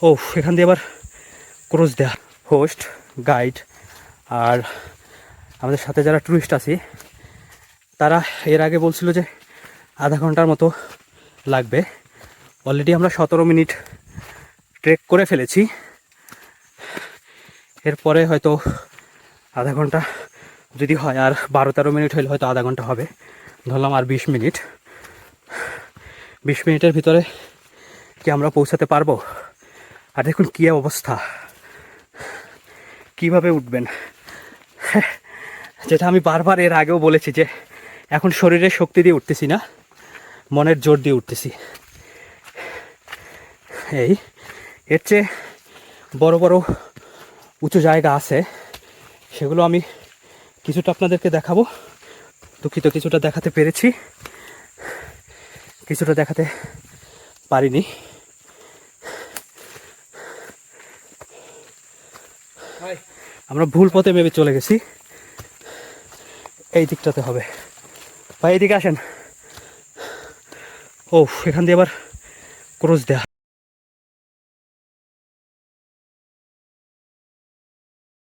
ও এখান দিয়ে আবার ক্রস দেয়া। হোস্ট, গাইড আর আমাদের সাথে যারা ট্যুরিস্ট আছি তারা এর আগে বলছিল যে আধা ঘন্টার মতো লাগবে। অলরেডি আমরা 17 মিনিট ট্রেক করে ফেলেছি। এরপরে হয়তো আধা ঘন্টা যদি হয়, আর 12-13 মিনিট হলে হয়তো আধা ঘন্টা হবে। ধরলাম আর 20 মিনিট। 20 মিনিটের ভিতরে কি আমরা পৌঁছাতে পারবো? আর দেখুন কী অবস্থা, কিভাবে উঠবেন। যেটা আমি বারবার এর আগেও বলেছি যে এখন শরীরের শক্তি দিয়ে উঠতেছি না, মনের জোর দিয়ে উঠতেছি। এই এর চেয়ে বড় বড় উঁচু জায়গা আছে, সেগুলো আমি কিছুটা আপনাদেরকে দেখাবো। দুঃখিত, কিছুটা দেখাতে পেরেছি, কিছুটা দেখাতে পারিনি। আমরা ভুল পথে ভেবে চলে গেছি, এই দিকটাতে হবে। ভাই এদিকে আসেন। ও এখান দিয়ে আবার ক্রস দেয়া।